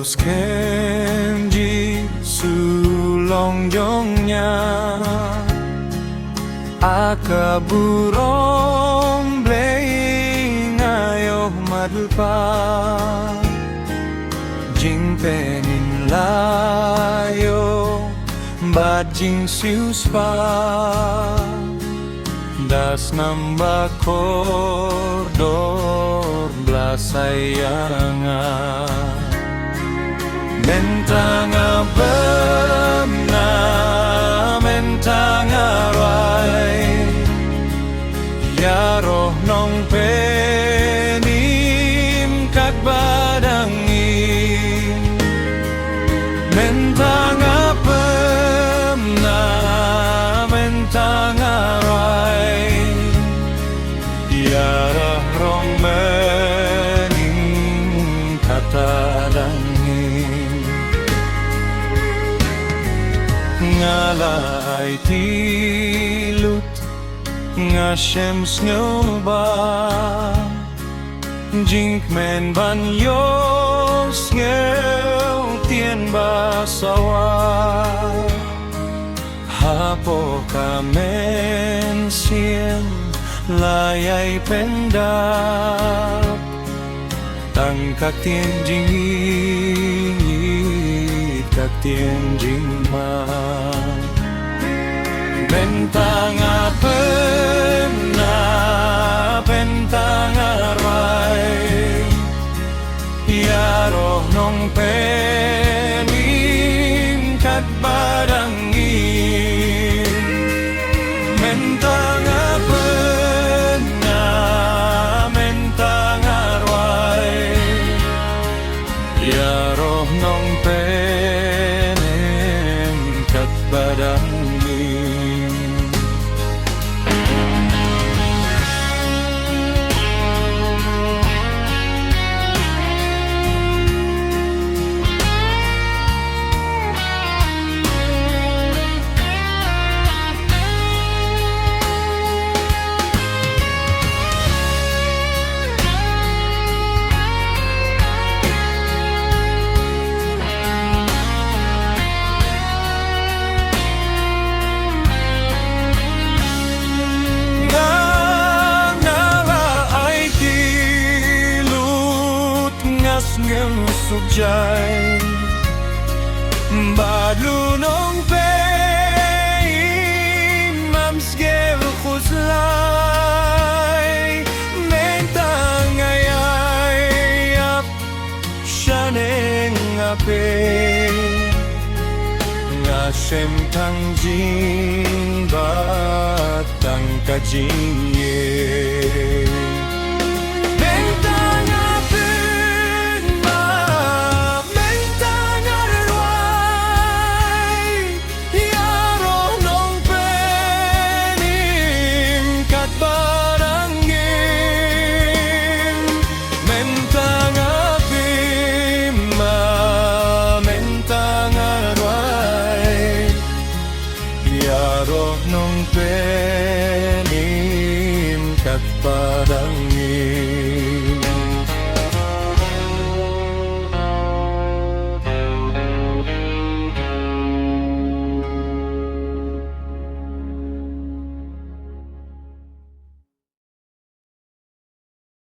Deus kenji sulongjongnya Aka burong blei ngayoh madulpa Jing penin layo Bat jing siuspa Das namba kordor blasayanga Mentanga berna mentanga rai Ya roh nong penim kat badangi Mentanga pemna mentanga rai Ya roh rong menim kata dangin Ngalai tilut Ngashem snyoba Jink men ban yos ngel tien basawa Hapo kamen sien layai pendap Tangkak tien jingit kak tien jingma Bentanga pena bentanga rai Ya roh nong penim kat badangin Mentanga pena mentanga rai Ya roh nong penim kat badangin Ngem sukjai Badlu nong pe Imam sgel khuzlai Mentang ayai Ap shaneng ape Ngashem tang jing Batang kajing ye Roh nong penim kat padangin